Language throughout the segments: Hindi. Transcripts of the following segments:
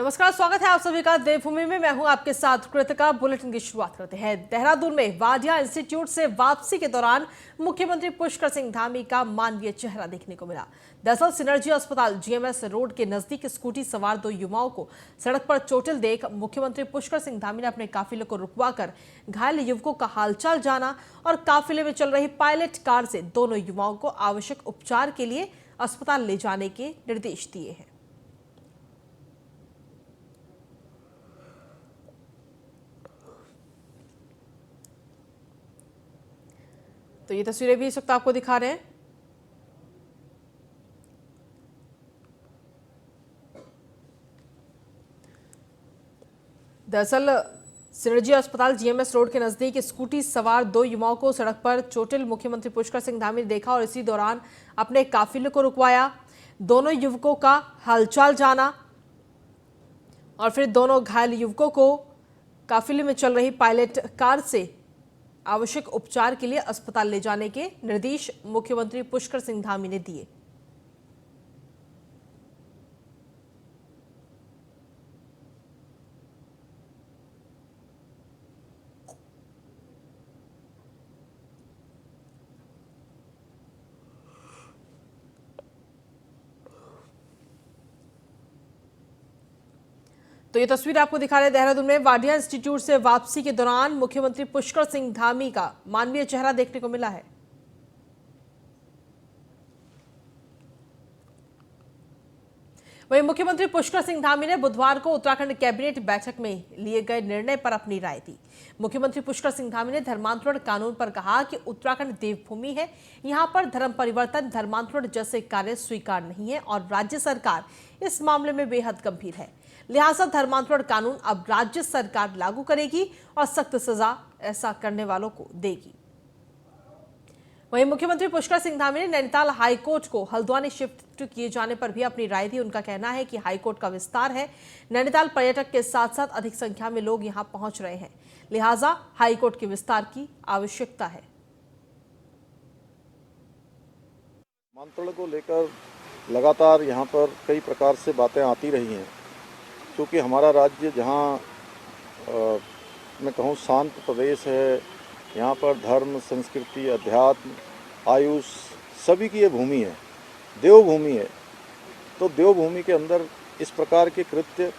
नमस्कार, स्वागत है आप सभी का देवभूमि में। मैं हूं आपके साथ कृतिका। बुलेटिन की शुरुआत करते हैं। देहरादून में वाडिया इंस्टीट्यूट से वापसी के दौरान मुख्यमंत्री पुष्कर सिंह धामी का मानवीय चेहरा देखने को मिला। दरअसल सिनर्जी अस्पताल जीएमएस रोड के नजदीक स्कूटी सवार दो युवाओं को सड़क पर चोटिल देख मुख्यमंत्री पुष्कर सिंह धामी ने अपने काफिले को रुकवाकर घायल युवकों का हालचाल जाना और काफिले में चल रही पायलट कार से दोनों युवाओं को आवश्यक उपचार के लिए अस्पताल ले जाने के निर्देश दिए हैं। तो ये तस्वीरें भी इस वक्त आपको दिखा रहे हैं। दरअसल सिनर्जी अस्पताल जीएमएस रोड के नजदीक स्कूटी सवार दो युवाओं को सड़क पर चोटिल मुख्यमंत्री पुष्कर सिंह धामी ने देखा और इसी दौरान अपने काफिले को रुकवाया। दोनों युवकों का हालचाल जाना और फिर दोनों घायल युवकों को काफिले में चल रही पायलट कार से आवश्यक उपचार के लिए अस्पताल ले जाने के निर्देश मुख्यमंत्री पुष्कर सिंह धामी ने दिए। तो ये तस्वीर आपको दिखा रहे देहरादून में वाडिया इंस्टीट्यूट से वापसी के दौरान मुख्यमंत्री पुष्कर सिंह धामी का मानवीय चेहरा देखने को मिला है। वहीं मुख्यमंत्री पुष्कर सिंह धामी ने बुधवार को उत्तराखंड कैबिनेट बैठक में लिए गए निर्णय पर अपनी राय दी। मुख्यमंत्री पुष्कर सिंह धामी ने धर्मांतरण कानून पर कहा कि उत्तराखंड देवभूमि है, यहां पर धर्म परिवर्तन, धर्मांतरण जैसे कार्य स्वीकार नहीं है और राज्य सरकार इस मामले में बेहद गंभीर है। लिहाजा धर्मांतरण कानून अब राज्य सरकार लागू करेगी और सख्त सजा ऐसा करने वालों को देगी। वहीं मुख्यमंत्री पुष्कर सिंह धामी ने नैनीताल हाईकोर्ट को हल्द्वानी शिफ्ट किए जाने पर भी अपनी राय दी। उनका कहना है कि हाईकोर्ट का विस्तार है, नैनीताल पर्यटक के साथ साथ अधिक संख्या में लोग यहां पहुंच रहे हैं, लिहाजा हाईकोर्ट के विस्तार की आवश्यकता है। धर्मांतरण को लेकर लगातार यहाँ पर कई प्रकार से बातें आती रही हैं, क्योंकि हमारा राज्य जहाँ मैं कहूँ शांत प्रदेश है, यहाँ पर धर्म, संस्कृति, अध्यात्म, आयुष सभी की ये भूमि है, देवभूमि है। तो देवभूमि के अंदर इस प्रकार के कृत्य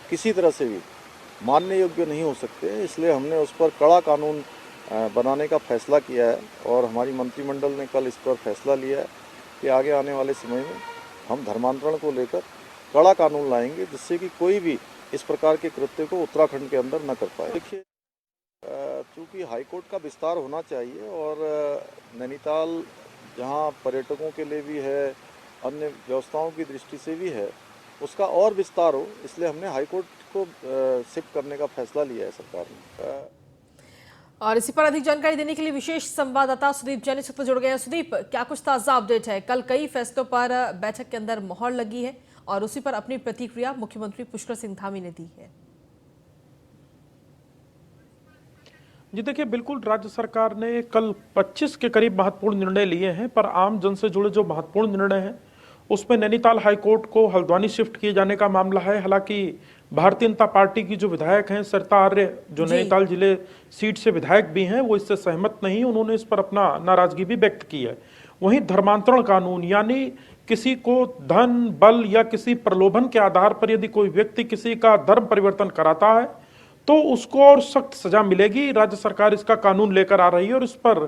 किसी तरह से भी मानने योग्य नहीं हो सकते। इसलिए हमने उस पर कड़ा कानून बनाने का फैसला किया है और हमारी मंत्रिमंडल ने कल इस पर फैसला लिया है कि आगे आने वाले समय में हम धर्मांतरण को लेकर कड़ा कानून लाएंगे, जिससे कि कोई भी इस प्रकार के कृत्य को उत्तराखंड के अंदर न कर पाए। देखिए, चूँकि हाईकोर्ट का विस्तार होना चाहिए और नैनीताल जहां पर्यटकों के लिए भी है, अन्य व्यवस्थाओं की दृष्टि से भी है, उसका और विस्तार हो, इसलिए हमने हाईकोर्ट को शिफ्ट करने का फैसला लिया है सरकार ने। और इसी पर अधिक जानकारी देने के लिए विशेष संवाददाता सुदीप जैन से जुड़ गए हैं। सुदीप, क्या कुछ ताजा अपडेट है? कल कई फैसलों पर बैठक के अंदर मोहर लगी है और उसी पर अपनी प्रतिक्रिया मुख्यमंत्री पुष्कर सिंह धामी ने दी है। जी देखिए, बिल्कुल राज्य सरकार ने कल 25 के करीब महत्वपूर्ण निर्णय लिए हैं, पर आम जन से जुड़े जो महत्वपूर्ण निर्णय हैं उसमें नैनीताल हाईकोर्ट को हल्द्वानी शिफ्ट किए जाने का मामला है। हालांकि भारतीय जनता पार्टी की जो विधायक हैं सरिता आर्य, जो नैनीताल जिले सीट से विधायक भी हैं, वो इससे सहमत नहीं, उन्होंने इस पर अपना नाराजगी भी व्यक्त की है। वहीं धर्मांतरण कानून, यानी किसी को धन, बल या किसी प्रलोभन के आधार पर यदि कोई व्यक्ति किसी का धर्म परिवर्तन कराता है तो उसको और सख्त सजा मिलेगी। राज्य सरकार इसका कानून लेकर आ रही है और इस पर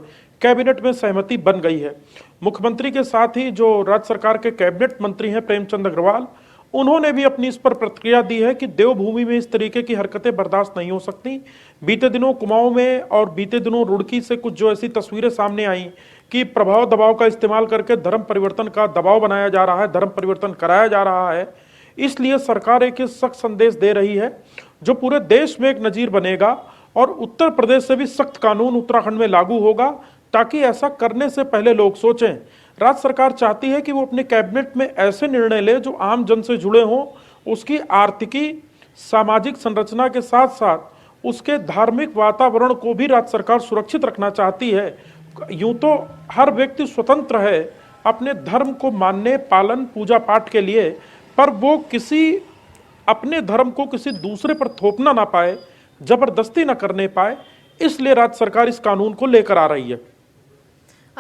कैबिनेट में सहमति बन गई है। मुख्यमंत्री के साथ ही जो राज्य सरकार के कैबिनेट मंत्री हैं प्रेमचंद अग्रवाल, उन्होंने भी अपनी इस पर प्रतिक्रिया दी है कि देवभूमि में इस तरीके की हरकतें बर्दाश्त नहीं हो सकती। बीते दिनों कुमाऊं में और बीते दिनों रुड़की से कुछ जो ऐसी तस्वीरें सामने आई कि प्रभाव दबाव का इस्तेमाल करके धर्म परिवर्तन का दबाव बनाया जा रहा है, धर्म परिवर्तन कराया जा रहा है, इसलिए सरकार एक सख्त संदेश दे रही है जो पूरे देश में एक नजीर बनेगा और उत्तर प्रदेश से भी सख्त कानून उत्तराखंड में लागू होगा, ताकि ऐसा करने से पहले लोग सोचें। राज्य सरकार चाहती है कि वो अपने कैबिनेट में ऐसे निर्णय ले जो आम जन से जुड़े हों, उसकी आर्थिकी, सामाजिक संरचना के साथ साथ उसके धार्मिक वातावरण को भी राज्य सरकार सुरक्षित रखना चाहती है। यूं तो हर व्यक्ति स्वतंत्र है अपने धर्म को मानने, पालन, पूजा पाठ के लिए, पर वो किसी अपने धर्म को किसी दूसरे पर थोपना ना पाए, जबरदस्ती ना करने पाए, इसलिए राज्य सरकार इस कानून को लेकर आ रही है।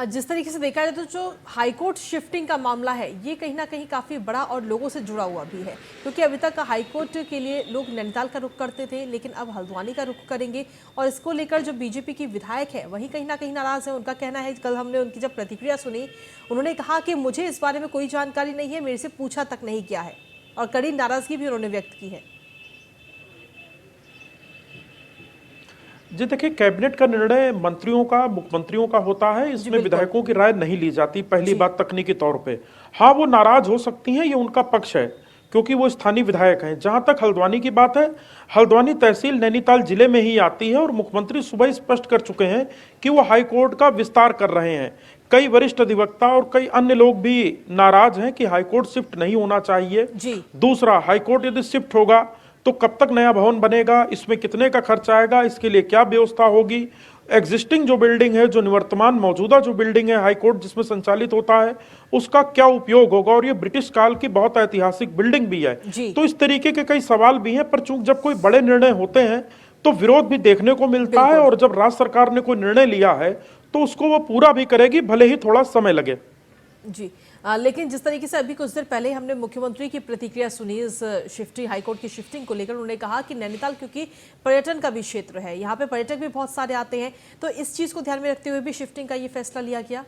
जिस तरीके से देखा जाए तो जो हाईकोर्ट शिफ्टिंग का मामला है ये कहीं ना कहीं काफी बड़ा और लोगों से जुड़ा हुआ भी है, क्योंकि अभी तक हाईकोर्ट के लिए लोग नैनीताल का रुख करते थे, लेकिन अब हल्द्वानी का रुख करेंगे। और इसको लेकर जो बीजेपी की विधायक है वही कहीं ना कहीं नाराज है। उनका कहना है, कल हमने उनकी जब प्रतिक्रिया सुनी, उन्होंने कहा कि मुझे इस बारे में कोई जानकारी नहीं है, मेरे से पूछा तक नहीं किया है, और कड़ी नाराजगी भी उन्होंने व्यक्त की है। जी देखिए, कैबिनेट का निर्णय मंत्रियों का, मुख्यमंत्रियों का होता है, इसमें विधायकों की राय नहीं ली जाती। पहली बात तकनीकी तौर पे, हाँ वो नाराज हो सकती हैं, ये उनका पक्ष है, क्योंकि वो स्थानीय विधायक हैं। जहां तक हल्द्वानी की बात है, हल्द्वानी तहसील नैनीताल जिले में ही आती है, और मुख्यमंत्री सुबह ही स्पष्ट कर चुके हैं कि वो हाईकोर्ट का विस्तार कर रहे हैं। कई वरिष्ठ अधिवक्ता और कई अन्य लोग भी नाराज हैं कि हाईकोर्ट शिफ्ट नहीं होना चाहिए। दूसरा, हाईकोर्ट यदि शिफ्ट होगा तो कब तक नया भवन बनेगा, इसमें कितने का खर्च आएगा, इसके लिए क्या व्यवस्था होगी, एग्जिस्टिंग जो बिल्डिंग है, जो निवर्तमान मौजूदा जो बिल्डिंग है हाईकोर्ट जिसमें संचालित होता है, उसका क्या उपयोग होगा, और ये ब्रिटिश काल की बहुत ऐतिहासिक बिल्डिंग भी है। तो इस तरीके के कई सवाल भी हैं, पर चूंकि जब कोई बड़े निर्णय होते हैं तो विरोध भी देखने को मिलता है, और जब राज्य सरकार ने कोई निर्णय लिया है तो उसको वो पूरा भी करेगी, भले ही थोड़ा समय लगे। जी लेकिन जिस तरीके से अभी कुछ देर पहले हमने मुख्यमंत्री की प्रतिक्रिया सुनी इस शिफ्टिंग, हाईकोर्ट की शिफ्टिंग को लेकर, उन्होंने कहा कि नैनीताल क्योंकि पर्यटन का भी क्षेत्र है, यहाँ पे पर्यटक भी बहुत सारे आते हैं, तो इस चीज को ध्यान में रखते हुए भी शिफ्टिंग का ये फैसला लिया गया।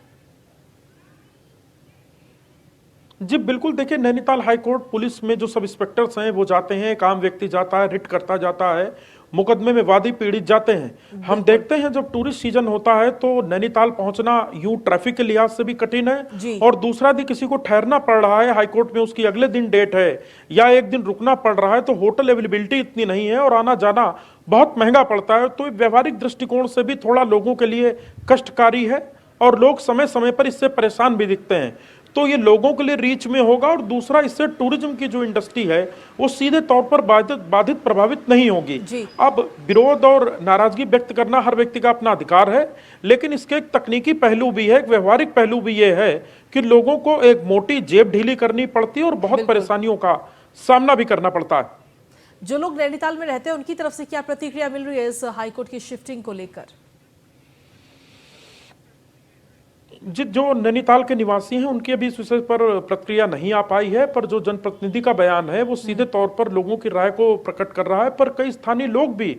जी बिल्कुल, देखिए नैनीताल हाईकोर्ट पुलिस में जो सब इंस्पेक्टर्स हैं वो जाते हैं, एक आम व्यक्ति जाता है, रिट करता जाता है, मुकदमे में वादी पीड़ित जाते हैं। हम देखते हैं जब टूरिस्ट सीजन होता है तो नैनीताल पहुंचना यूं ट्रैफिक के लिहाज से भी कठिन है, और दूसरा यदि किसी को ठहरना पड़ रहा है हाईकोर्ट में, उसकी अगले दिन डेट है या एक दिन रुकना पड़ रहा है, तो होटल अवेलेबिलिटी इतनी नहीं है और आना जाना बहुत महंगा पड़ता है। तो व्यवहारिक दृष्टिकोण से भी थोड़ा लोगों के लिए कष्टकारी है, और लोग समय समय पर इससे परेशान भी दिखते हैं। तो ये लोगों के लिए रीच में होगा, और दूसरा इससे टूरिज्म की जो इंडस्ट्री है वो सीधे तौर पर बाधित प्रभावित नहीं होगी। अब विरोध और नाराजगी व्यक्त करना हर व्यक्ति का अपना अधिकार है, लेकिन इसके एक तकनीकी पहलू भी है, एक व्यवहारिक पहलू भी ये है कि लोगों को एक मोटी जेब ढीली करनी पड़ती है और बहुत परेशानियों का सामना भी करना पड़ता है। जो लोग नैनीताल में रहते हैं उनकी तरफ से क्या प्रतिक्रिया मिल रही है इस हाईकोर्ट की शिफ्टिंग को लेकर? जो नैनीताल के निवासी हैं उनकी अभी इस विषय पर प्रतिक्रिया नहीं आ पाई है, पर जो जनप्रतिनिधि का बयान है वो सीधे तौर पर लोगों की राय को प्रकट कर रहा है। पर कई स्थानीय लोग भी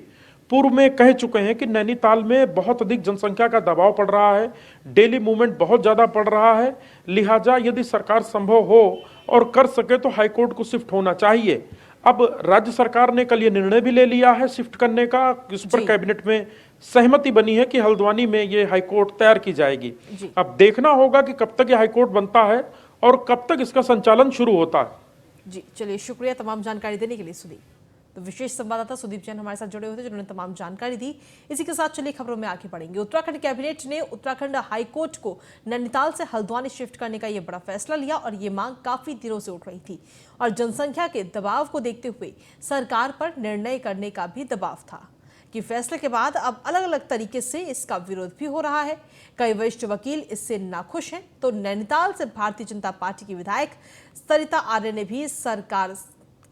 पूर्व में कह चुके हैं कि नैनीताल में बहुत अधिक जनसंख्या का दबाव पड़ रहा है, डेली मूवमेंट बहुत ज्यादा पड़ रहा है, लिहाजा यदि सरकार संभव हो और कर सके तो हाईकोर्ट को शिफ्ट होना चाहिए। अब राज्य सरकार ने कल ये निर्णय भी ले लिया है शिफ्ट करने का, इस पर कैबिनेट में सहमति बनी है कि हल्द्वानी में ये हाईकोर्ट तैयार की जाएगी। अब देखना होगा कि कब तक ये हाईकोर्ट बनता है और कब तक इसका संचालन शुरू होता है। जी चलिए, शुक्रिया तमाम जानकारी देने के लिए सुदीप। तो विशेष संवाददाता सुदीप जैन हमारे साथ जुड़े हुए थे जिन्होंने तमाम जानकारी दी। इसी के साथ चलिए खबरों में आगे बढ़ेंगे। उत्तराखंड कैबिनेट ने उत्तराखंड हाईकोर्ट को नैनीताल से हल्द्वानी शिफ्ट करने का ये बड़ा फैसला लिया, और ये मांग काफी दिनों से उठ रही थी, और जनसंख्या के दबाव को देखते हुए सरकार पर निर्णय करने का भी दबाव था कि फैसले के बाद अब अलग अलग तरीके से इसका विरोध भी हो रहा है। कई वरिष्ठ वकील इससे नाखुश हैं, तो नैनीताल से भारतीय जनता पार्टी की विधायक सरिता आर्य ने भी सरकार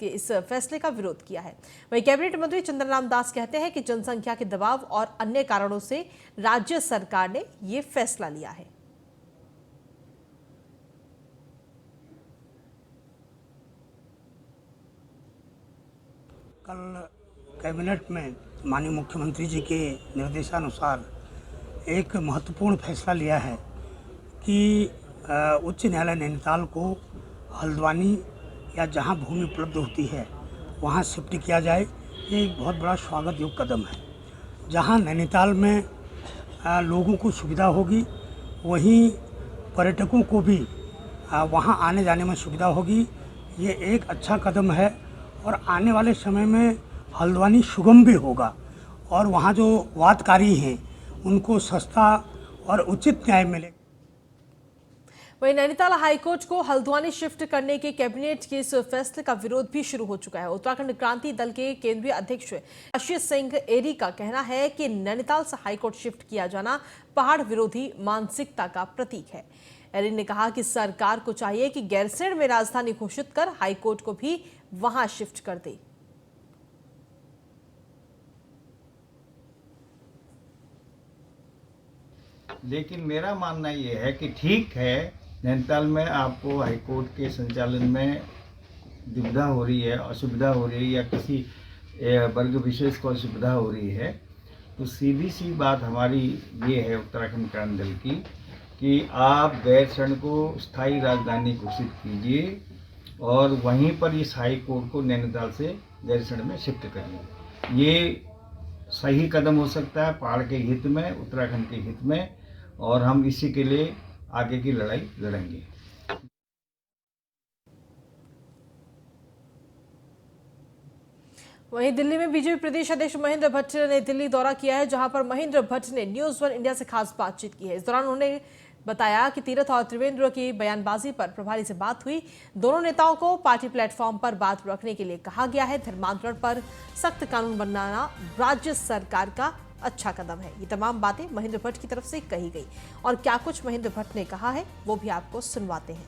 के इस फैसले का विरोध किया है। वहीं कैबिनेट मंत्री चंद्रराम दास कहते हैं कि जनसंख्या के दबाव और अन्य कारणों से राज्य सरकार ने ये फैसला लिया है। कल कैबिनेट में माननीय मुख्यमंत्री जी के निर्देशानुसार एक महत्वपूर्ण फैसला लिया है कि उच्च न्यायालय नैनीताल को हल्द्वानी या जहां भूमि उपलब्ध होती है वहां शिफ्ट किया जाए। ये एक बहुत बड़ा स्वागत योग्य कदम है। जहां नैनीताल में लोगों को सुविधा होगी, वहीं पर्यटकों को भी वहां आने जाने में सुविधा होगी। ये एक अच्छा कदम है, और आने वाले समय में हल्द्वानी सुगम भी होगा, और वहाँ जो वादकारी हैं उनको सस्ता और उचित न्याय मिलेगा। वहीं नैनीताल हाईकोर्ट को हल्द्वानी शिफ्ट करने के कैबिनेट के इस फैसले का विरोध भी शुरू हो चुका है। उत्तराखंड क्रांति दल के केंद्रीय अध्यक्ष आशीष सिंह एरी का कहना है कि नैनीताल से हाईकोर्ट शिफ्ट किया जाना पहाड़ विरोधी मानसिकता का प्रतीक है। एरी ने कहा कि सरकार को चाहिए कि गैरसैंण में राजधानी घोषित कर हाईकोर्ट को भी वहां शिफ्ट कर दे। लेकिन मेरा मानना ये है कि ठीक है, नैनीताल में आपको हाईकोर्ट के संचालन में दुविधा हो रही है, असुविधा हो रही है, या किसी वर्ग विशेष को असुविधा हो रही है, तो सीधी सी बात हमारी ये है उत्तराखंड क्रांति दल की कि आप गैरसैंण को स्थायी राजधानी घोषित कीजिए और वहीं पर इस हाई कोर्ट को नैनीताल से गैरसैंण में शिफ्ट करिए। ये सही कदम हो सकता है पहाड़ के हित में, उत्तराखंड के हित में, और हम इसी के लिए आगे की लड़ाई लड़ेंगे। वहीं दिल्ली में बीजेपी प्रदेश अध्यक्ष महेंद्र भट्ट ने दिल्ली दौरा किया है, जहां पर महेंद्र भट्ट ने न्यूज़ 1 इंडिया से खास बातचीत की है। इस दौरान उन्होंने बताया कि तीरथ और त्रिवेंद्र की बयानबाजी पर प्रभारी से बात हुई। दोनों नेताओं को पार्टी प्लेटफॉर्म पर बात रखने के लिए कहा गया है। धर्मांतरण पर सख्त कानून बनाना राज्य सरकार का अच्छा कदम है। ये तमाम बातें महेंद्र भट्ट की तरफ से कही गई और क्या कुछ महेंद्र भट्ट ने कहा है वो भी आपको सुनवाते हैं।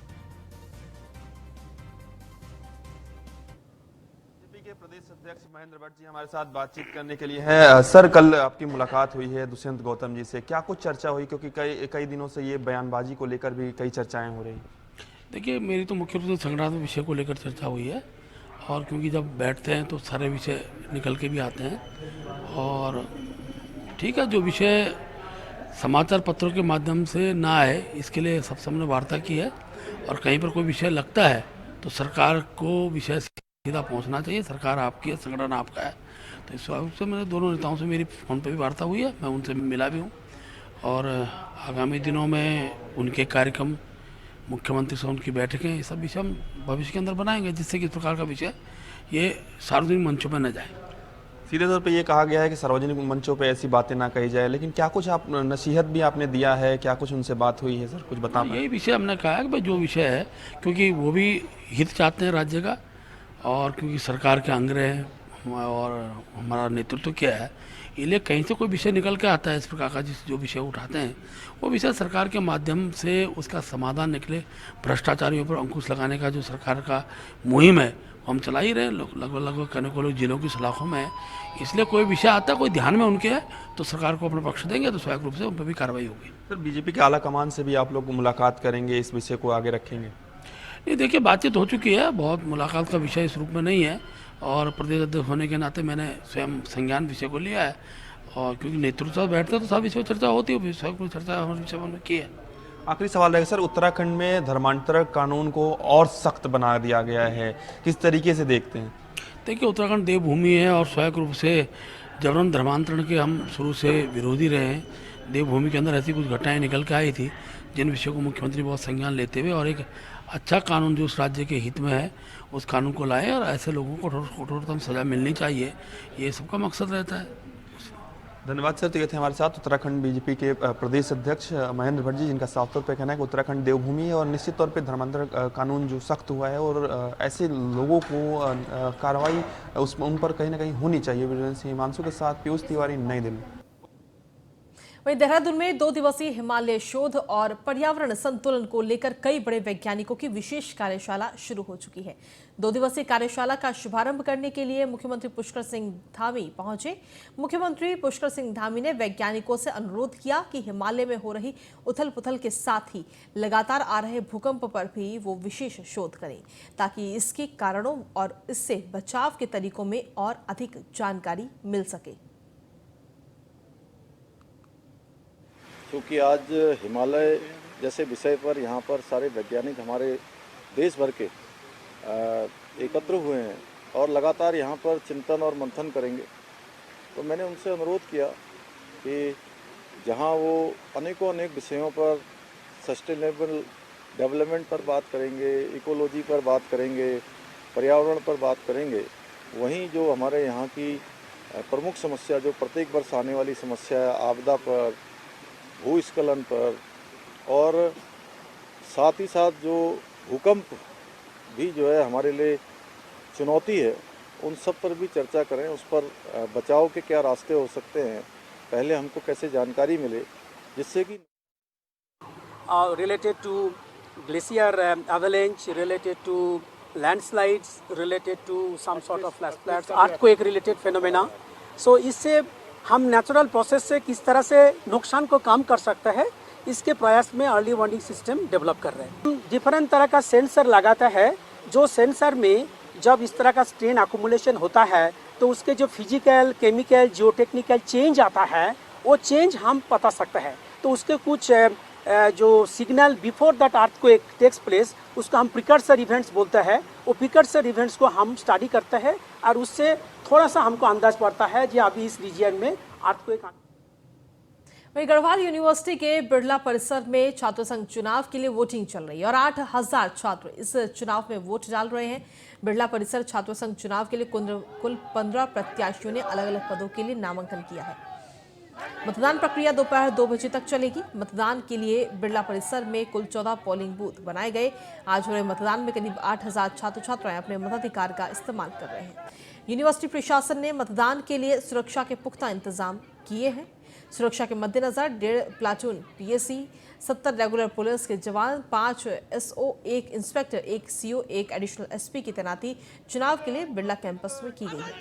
बीजेपी के प्रदेश अध्यक्ष महेंद्र भट्ट जी हमारे साथ बातचीत करने के लिए हैं। सर, कल आपकी मुलाकात हुई है दुष्यंत गौतम जी से, क्या कुछ चर्चा हुई, क्योंकि कई दिनों से ये बयानबाजी को लेकर भी कई चर्चाएं हो रही। देखिए, मेरी तो मुख्य रूप से संगठनात्मक विषय को लेकर चर्चा हुई है, और क्योंकि जब बैठते हैं तो सारे विषय निकल के भी आते हैं, और ठीक है, जो विषय समाचार पत्रों के माध्यम से ना आए इसके लिए सबसे हमने वार्ता की है, और कहीं पर कोई विषय लगता है तो सरकार को विषय सीधा पहुंचना चाहिए। सरकार आपकी है, संगठन आपका है, तो इस वजह से मेरे दोनों नेताओं से मेरी फ़ोन पर भी वार्ता हुई है, मैं उनसे मिला भी हूँ, और आगामी दिनों में उनके कार्यक्रम, मुख्यमंत्री से उनकी बैठकें, ये सब विषय हम भविष्य के अंदर बनाएंगे, जिससे कि इस प्रकार का विषय ये सार्वजनिक मंचों पर न जाए। सीधे तौर पे ये कहा गया है कि सार्वजनिक मंचों पे ऐसी बातें ना कही जाए, लेकिन क्या कुछ आप नसीहत भी आपने दिया है, क्या कुछ उनसे बात हुई है सर, कुछ बता पाएं? यही विषय हमने कहा है कि भाई जो विषय है, क्योंकि वो भी हित चाहते हैं राज्य का, और क्योंकि सरकार के अंग रहे हैं और हमारा नेतृत्व क्या है, इसलिए कहीं से कोई विषय निकल के आता है इस प्रकार का, जो विषय उठाते हैं वो विषय सरकार के माध्यम से उसका समाधान निकले। भ्रष्टाचारियों पर अंकुश लगाने का जो सरकार का मुहिम है वो हम चला ही रहे हैं, लगभग करने को लोग जिलों की सलाखों में है, इसलिए कोई विषय आता है, कोई ध्यान में उनके है तो सरकार को अपना पक्ष देंगे, तो स्वाभाविक रूप से उन पर भी कार्रवाई होगी। सर, बीजेपी के आला कमान से भी आप लोग मुलाकात करेंगे, इस विषय को आगे रखेंगे? नहीं, देखिए, बातचीत हो चुकी है, बहुत मुलाकात का विषय इस रूप में नहीं है, और प्रदेश अध्यक्ष होने के नाते मैंने स्वयं संज्ञान विषय को लिया है, और क्योंकि नेतृत्व साथ बैठते तो सब विषय चर्चा होती है, विषय चर्चा हमारे विषय में की है। आखिरी सवाल रहेगा सर, उत्तराखंड में धर्मांतरण कानून को और सख्त बना दिया गया है, किस तरीके से देखते हैं? देखिए, उत्तराखंड देवभूमि है, और स्वाभाविक रूप से जबरन धर्मांतरण के हम शुरू से विरोधी रहे हैं। देवभूमि के अंदर ऐसी कुछ घटनाएं निकल के आई थी जिन विषयों को मुख्यमंत्री बहुत संज्ञान लेते हुए और एक अच्छा कानून जो उस राज्य के हित में है उस कानून को लाए, और ऐसे लोगों को कठोरतम सजा मिलनी चाहिए, ये सबका मकसद रहता है। धन्यवाद सर। तो ये थे हमारे साथ उत्तराखंड बीजेपी के प्रदेश अध्यक्ष महेंद्र भट्ट जी, जिनका साफ तौर पे कहना है कि उत्तराखंड देवभूमि है और निश्चित तौर पे धर्मांतरण कानून जो सख्त हुआ है और ऐसे लोगों को कार्रवाई उन पर कहीं ना कहीं होनी चाहिए। विजिलेंस हिमांशु के साथ पीयूष तिवारी, नई दिल्ली। वहीं देहरादून में 2 दिवसीय हिमालय शोध और पर्यावरण संतुलन को लेकर कई बड़े वैज्ञानिकों की विशेष कार्यशाला शुरू हो चुकी है। 2 दिवसीय कार्यशाला का शुभारंभ करने के लिए मुख्यमंत्री पुष्कर सिंह धामी पहुंचे। मुख्यमंत्री पुष्कर सिंह धामी ने वैज्ञानिकों से अनुरोध किया कि हिमालय में हो रही उथल पुथल के साथ ही लगातार आ रहे भूकंप पर भी वो विशेष शोध करें, ताकि इसके कारणों और इससे बचाव के तरीकों में और अधिक जानकारी मिल सके। क्योंकि आज हिमालय जैसे विषय पर यहाँ पर सारे वैज्ञानिक हमारे देश भर के एकत्र हुए हैं और लगातार यहाँ पर चिंतन और मंथन करेंगे, तो मैंने उनसे अनुरोध किया कि जहाँ वो अनेकों अनेक विषयों पर सस्टेनेबल डेवलपमेंट पर बात करेंगे, इकोलॉजी पर बात करेंगे, पर्यावरण पर बात करेंगे, वहीं जो हमारे यहाँ की प्रमुख समस्या जो प्रत्येक वर्ष आने वाली समस्या है, आपदा पर, भूस्खलन पर और साथ ही साथ जो भूकंप भी जो है हमारे लिए चुनौती है, उन सब पर भी चर्चा करें। उस पर बचाव के क्या रास्ते हो सकते हैं, पहले हमको कैसे जानकारी मिले जिससे कि related to glacier avalanche, related to landslides related to some sort of flash floods, earthquake related phenomena. So इससे हम नेचुरल प्रोसेस से किस तरह से नुकसान को कम कर सकते हैं, इसके प्रयास में अर्ली वार्निंग सिस्टम डेवलप कर रहे हैं। हम डिफरेंट तरह का सेंसर लगाता है, जो सेंसर में जब इस तरह का स्ट्रेन अकोमुलेशन होता है तो उसके जो फिजिकल, केमिकल, जियोटेक्निकल चेंज आता है, वो चेंज हम पता सकते हैं। तो उसके कुछ जो signal before that earthquake takes place, उसको हम प्रिकर्सर इवेंट्स बोलते हैं। वो प्रिकर्सर इवेंट्स को हम स्टडी करते हैं और उससे थोड़ा सा हमको अंदाज पड़ता है कि अभी इस रीजन में अर्थक्वेक। वहीं गढ़वाल यूनिवर्सिटी के बिरला परिसर में छात्र संघ चुनाव के लिए वोटिंग चल रही है और 8,000 छात्र इस चुनाव में वोट डाल रहे हैं। बिरला परिसर छात्र संघ चुनाव के लिए कुल 15 प्रत्याशियों ने अलग अलग पदों के लिए नामांकन किया है। मतदान प्रक्रिया दोपहर 2 बजे तक चलेगी। मतदान के लिए बिरला परिसर में कुल 14 पोलिंग बूथ बनाए गए। आज हो रहे मतदान में करीब 8,000 छात्र छात्राएं अपने मताधिकार का इस्तेमाल कर रहे हैं। यूनिवर्सिटी प्रशासन ने मतदान के लिए सुरक्षा के पुख्ता इंतजाम किए हैं। सुरक्षा के मद्देनजर 1.5 प्लाटून पीएसी, 70 रेगुलर पुलिस के जवान, 5 SO, 1 inspector, 1 CO, 1 additional SP की तैनाती चुनाव के लिए बिरला कैंपस में की गई है।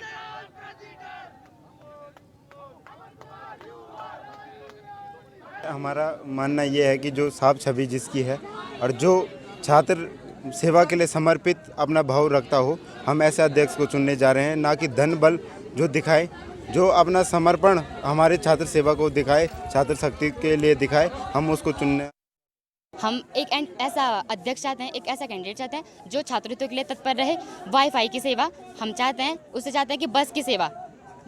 हमारा मानना ये है कि जो साफ छवि जिसकी है और जो छात्र सेवा के लिए समर्पित अपना भाव रखता हो, हम ऐसे अध्यक्ष को चुनने जा रहे हैं, ना कि धन बल जो दिखाए, जो अपना समर्पण हमारे छात्र सेवा को दिखाए, छात्र शक्ति के लिए दिखाए, हम उसको चुनने। हम एक ऐसा अध्यक्ष चाहते हैं, एक ऐसा कैंडिडेट चाहते हैं जो छात्रों के लिए तत्पर रहे। वाईफाई की सेवा हम चाहते हैं, उससे चाहते हैं कि बस की सेवा,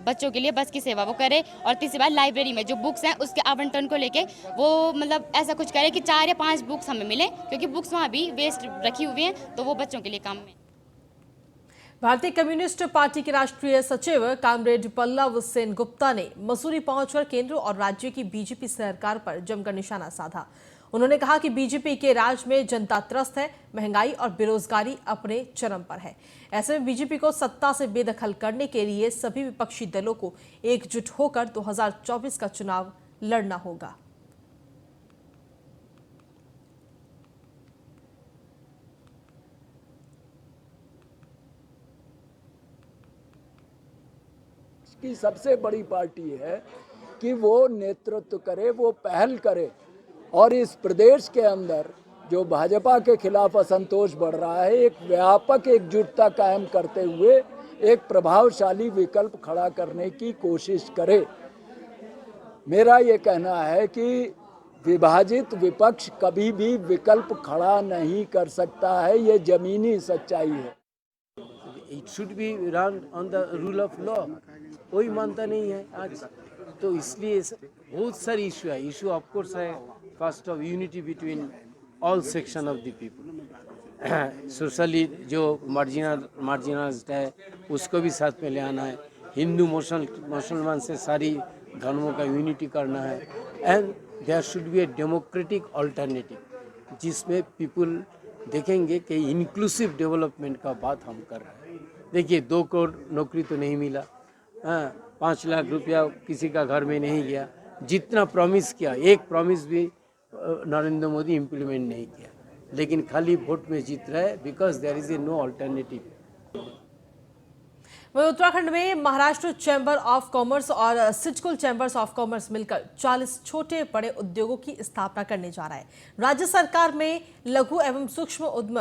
बच्चों के लिए बस की सेवा वो करे। और तीसरी बात, लाइब्रेरी में जो बुक्स हैं उसके आवंटन को लेके वो मतलब ऐसा कुछ करे कि 4 या 5 बुक्स हमें मिले, क्योंकि बुक्स वहाँ भी वेस्ट रखी हुई हैं, तो वो बच्चों के लिए काम में। भारतीय कम्युनिस्ट पार्टी के राष्ट्रीय सचिव कामरेड पल्लव सेन गुप्ता ने मसूरी पहुंचकर केंद्र और राज्य की बीजेपी सरकार पर जमकर निशाना साधा। उन्होंने कहा कि बीजेपी के राज में जनता त्रस्त है, महंगाई और बेरोजगारी अपने चरम पर है। ऐसे में बीजेपी को सत्ता से बेदखल करने के लिए सभी विपक्षी दलों को एकजुट होकर 2024 का चुनाव लड़ना होगा। की सबसे बड़ी पार्टी है कि वो नेतृत्व करे, वो पहल करे और इस प्रदेश के अंदर जो भाजपा के खिलाफ असंतोष बढ़ रहा है, एक व्यापक एकजुटता कायम करते हुए एक प्रभावशाली विकल्प खड़ा करने की कोशिश करे। मेरा ये कहना है कि विभाजित विपक्ष कभी भी विकल्प खड़ा नहीं कर सकता है, ये जमीनी सच्चाई है। It should be run on the rule of law. कोई मानता नहीं है आज, तो इसलिए बहुत सारी इशू है। इशू ऑफ कोर्स है first of unity between all section of the people. Socially जो मार्जिनाइज्ड है उसको भी साथ में ले आना है। हिंदू मुसलमान से सारी धर्मों का यूनिटी करना है। And there should be a democratic alternative जिसमें पीपल देखेंगे कि इंक्लूसिव डेवलपमेंट का बात हम कर रहे हैं। देखिए 2 करोड़ नौकरी तो नहीं मिला, 5 लाख रुपया किसी का घर में नहीं गया। जितना प्रॉमिस किया, एक प्रॉमिस भी नरेंद्र मोदी इम्प्लीमेंट नहीं किया, लेकिन खाली वोट में जीत रहा है because there is a no alternative. वहीं उत्तराखंड में महाराष्ट्र चैम्बर ऑफ कॉमर्स और सिडकुल चैम्बर्स ऑफ कॉमर्स मिलकर 40 छोटे बड़े उद्योगों की स्थापना करने जा रहा है। राज्य सरकार में लघु एवं सूक्ष्म उद्यम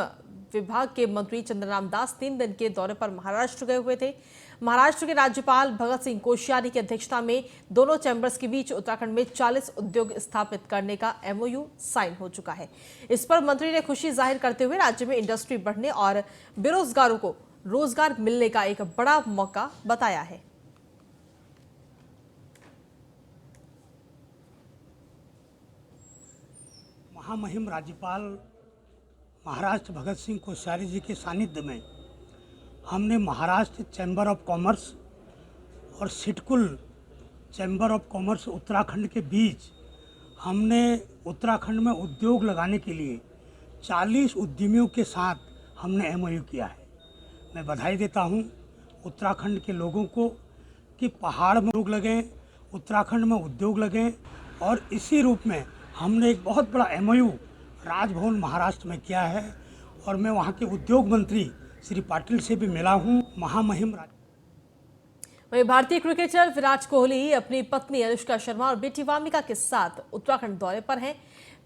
विभाग के मंत्री चंद्रराम दास 3 दिन के दौरे पर महाराष्ट्र गए हुए थे। महाराष्ट्र के राज्यपाल भगत सिंह कोश्यारी की अध्यक्षता में दोनों चैम्बर्स के बीच उत्तराखंड में 40 उद्योग स्थापित करने का MOU साइन हो चुका है। इस पर मंत्री ने खुशी जाहिर करते हुए राज्य में इंडस्ट्री बढ़ने और बेरोजगारों को रोजगार मिलने का एक बड़ा मौका बताया है। महामहिम राज्यपाल महाराष्ट्र भगत सिंह कोश्यारी जी के सानिध्य में हमने महाराष्ट्र चैम्बर ऑफ कॉमर्स और SIDCUL chamber of commerce Uttarakhand के बीच हमने उत्तराखंड में उद्योग लगाने के लिए 40 उद्यमियों के साथ हमने MOU किया है। मैं बधाई देता हूं उत्तराखंड के लोगों को कि पहाड़ में उद्योग लगें, उत्तराखंड में उद्योग लगें, और इसी रूप में हमने एक बहुत बड़ा MOU राजभवन महाराष्ट्र में किया है। और मैं वहाँ के उद्योग मंत्री श्री पाटिल से भी मिला हूँ। महामहिम वहीं भारतीय क्रिकेटर विराट कोहली अपनी पत्नी अनुष्का शर्मा और बेटी वामिका के साथ उत्तराखंड दौरे पर हैं।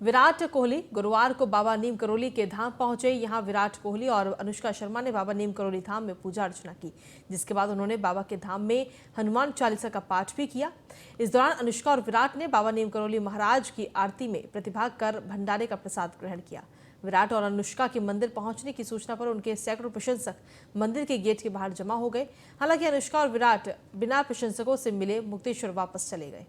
विराट कोहली गुरुवार को बाबा नीम करोली के धाम पहुंचे। यहां विराट कोहली और अनुष्का शर्मा ने बाबा नीम करोली धाम में पूजा अर्चना की, जिसके बाद उन्होंने बाबा के धाम में हनुमान चालीसा का पाठ भी किया। इस दौरान अनुष्का और विराट ने बाबा नीम करोली महाराज की आरती में प्रतिभाग कर भंडारे का प्रसाद ग्रहण किया। विराट और अनुष्का के मंदिर पहुंचने की सूचना पर उनके सैकड़ों प्रशंसक मंदिर के गेट के बाहर जमा हो गए। हालांकि अनुष्का और विराट बिना प्रशंसकों से मिले मुक्तेश्वर वापस चले गए।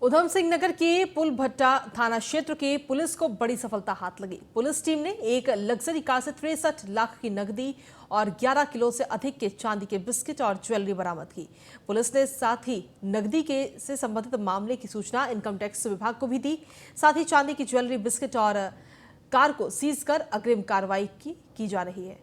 उधम सिंह नगर के पुलभट्टा थाना क्षेत्र के पुलिस को बड़ी सफलता हाथ लगी। पुलिस टीम ने एक लग्जरी कार से 63 लाख की नकदी और 11 किलो से अधिक के चांदी के बिस्किट और ज्वेलरी बरामद की। पुलिस ने साथ ही नकदी के से संबंधित मामले की सूचना इनकम टैक्स विभाग को भी दी। साथ ही चांदी की ज्वेलरी, बिस्किट और कार को सीज कर अग्रिम कार्रवाई की जा रही है।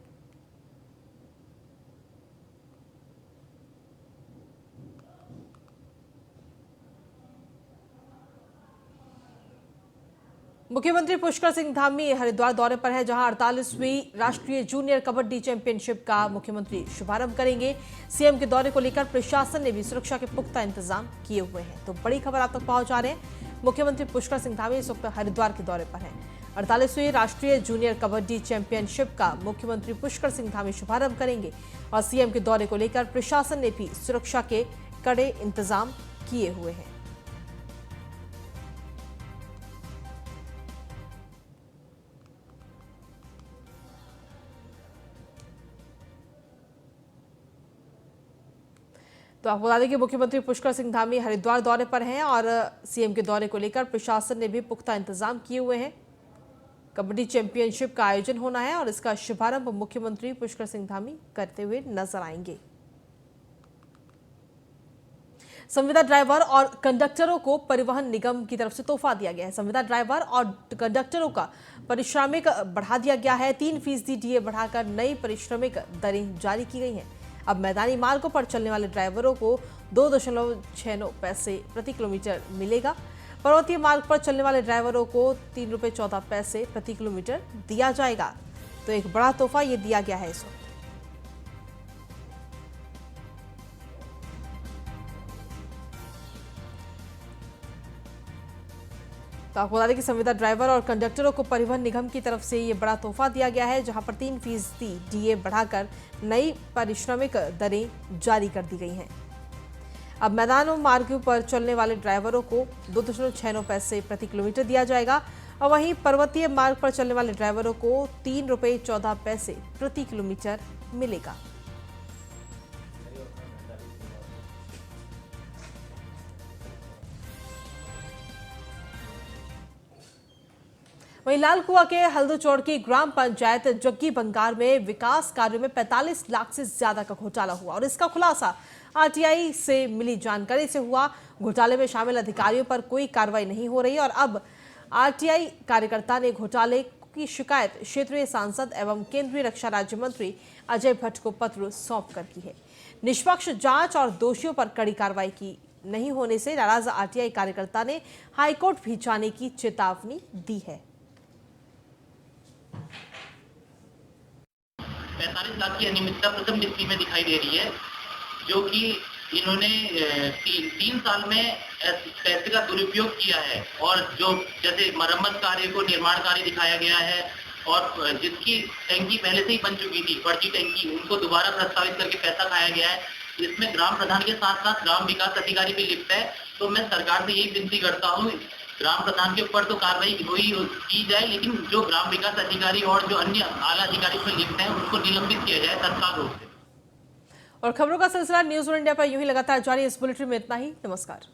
मुख्यमंत्री पुष्कर सिंह धामी हरिद्वार दौरे पर है, जहां 48वीं राष्ट्रीय जूनियर कबड्डी चैंपियनशिप का मुख्यमंत्री शुभारंभ करेंगे। सीएम के दौरे को लेकर प्रशासन ने भी सुरक्षा के पुख्ता इंतजाम किए हुए हैं। तो बड़ी खबर आप तक पहुंचा रहे हैं। मुख्यमंत्री पुष्कर सिंह धामी इस वक्त हरिद्वार के दौरे पर हैं। 48वीं राष्ट्रीय जूनियर कबड्डी चैंपियनशिप का मुख्यमंत्री पुष्कर सिंह धामी शुभारंभ करेंगे और सीएम के दौरे को लेकर प्रशासन ने भी सुरक्षा के कड़े इंतजाम किए हुए हैं। तो आपको बता दें कि मुख्यमंत्री पुष्कर सिंह धामी हरिद्वार दौरे पर हैं और सीएम के दौरे को लेकर प्रशासन ने भी पुख्ता इंतजाम किए हुए हैं। कबड्डी चैंपियनशिप का आयोजन होना है और इसका शुभारंभ मुख्यमंत्री पुष्कर सिंह धामी करते हुए नजर आएंगे। संविदा ड्राइवर और कंडक्टरों को परिवहन निगम की तरफ से तोहफा दिया गया है। संविदा ड्राइवर और कंडक्टरों का पारिश्रमिक बढ़ा दिया गया है। 3% डीए बढ़ाकर नई पारिश्रमिक दरें जारी की गई हैं। अब मैदानी मार्गों पर चलने वाले ड्राइवरों को 2.69 पैसे प्रति किलोमीटर मिलेगा। पर्वतीय मार्ग पर चलने वाले ड्राइवरों को 3 रुपये 14 पैसे प्रति किलोमीटर दिया जाएगा। तो एक बड़ा तोहफा ये दिया गया है इस वक्त। तो आपको बता दें कि संविदा ड्राइवर और कंडक्टरों को परिवहन निगम की तरफ से ये बड़ा तोहफा दिया गया है, जहां पर 3% डीए बढ़ाकर नई पारिश्रमिक दरें जारी कर दी गई हैं। अब मैदानों मार्गों पर चलने वाले ड्राइवरों को 2.69 पैसे प्रति किलोमीटर दिया जाएगा और वहीं पर्वतीय मार्ग पर चलने वाले ड्राइवरों को 3 रुपये 14 पैसे प्रति किलोमीटर मिलेगा। वहीं लालकुआ के हल्दूचौड़ की ग्राम पंचायत जग्गी बंगार में विकास कार्यों में 45 लाख से ज्यादा का घोटाला हुआ और इसका खुलासा आरटीआई से मिली जानकारी से हुआ। घोटाले में शामिल अधिकारियों पर कोई कार्रवाई नहीं हो रही और अब आरटीआई कार्यकर्ता ने घोटाले की शिकायत क्षेत्रीय सांसद एवं केंद्रीय रक्षा राज्य मंत्री अजय भट्ट को पत्र सौंपकर की है। निष्पक्ष जांच और दोषियों पर कड़ी कार्रवाई की नहीं होने से नाराज आरटीआई कार्यकर्ता ने हाईकोर्ट भी जाने की चेतावनी दी है। 45 लाख की अनियमितता प्रथम किस्ती में दिखाई दे रही है, जो कि इन्होंने 3 साल में पैसे का दुरुपयोग किया है और जो जैसे मरम्मत कार्य को निर्माण कार्य दिखाया गया है और जिसकी टंकी पहले से ही बन चुकी थी, फर्जी टंकी, उनको दोबारा प्रस्तावित करके पैसा खाया गया है। इसमें ग्राम प्रधान के साथ साथ ग्राम विकास अधिकारी भी लिप्त है। तो मैं सरकार से यही विनती करता हूँ, ग्राम प्रधान के ऊपर तो कार्रवाई की जाए, लेकिन जो ग्राम विकास अधिकारी और जो अन्य आला अधिकारी उसमें लिप्त हैं उनको निलंबित किया जाए तत्काल रूप से। और खबरों का सिलसिला न्यूज़ वन इंडिया पर यूं ही लगातार जारी। इस बुलेटिन में इतना ही। नमस्कार।